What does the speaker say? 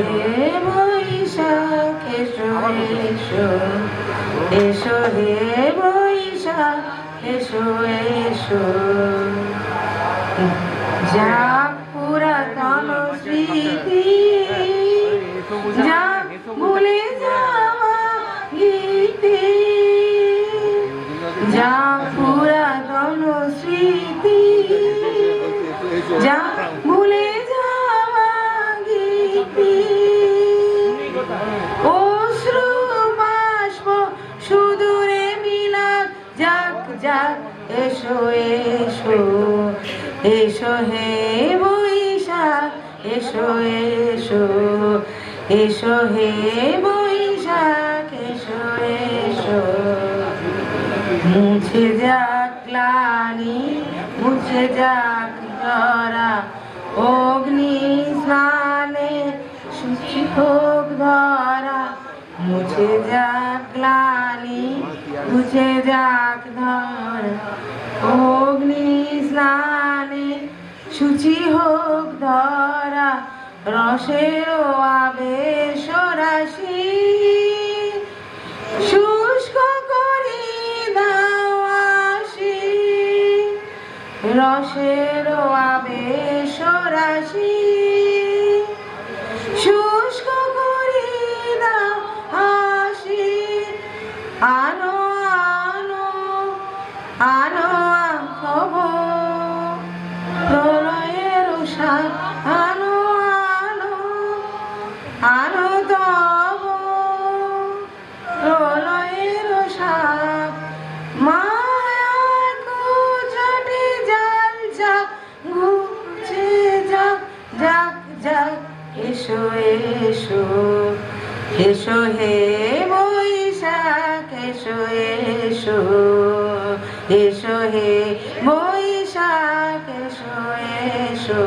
হে বৈশাখ এসো এসো, এসো হে বৈশাখ এসো এসো। যাক পুরাতন স্মৃতি, যাক ভুলে যাওয়া গীতি, যাক পুরাতন স্মৃতি, যাক ভুলে যাওয়া গীতি। অশ্রু বাষ্প সুদূরে মিলাক, যাক যাক এসো এসো, এসো হে বৈশাখ এসো এসো, এসো হে বৈশাখ এসো এসো। মুছে যাক গ্লানি, মুছে যাক ধরা, অগ্নি স্নানে শুচি হোক ধরা। মুছে যাক গ্লানি, মুছে যাক ধরা, অগ্নি স্নানে শুচি হোক ধরা। রসের আবেশ রাশি শুষ্ক করি দাও আসি, রসের আবেশ রাশি শুষ্ক করি দাও আসি। আনো আনো আনো খবর প্রলয়ের সাথ, আনো আনো আনো তব প্রলয়ের সাথ। মায়ার কুচটে জাল যাক ঘুরছে, যাক যাক যাক এসো এসো, এসো হে বৈশাখ এসো এসো, এসো হে বৈশাখ এসো এসো।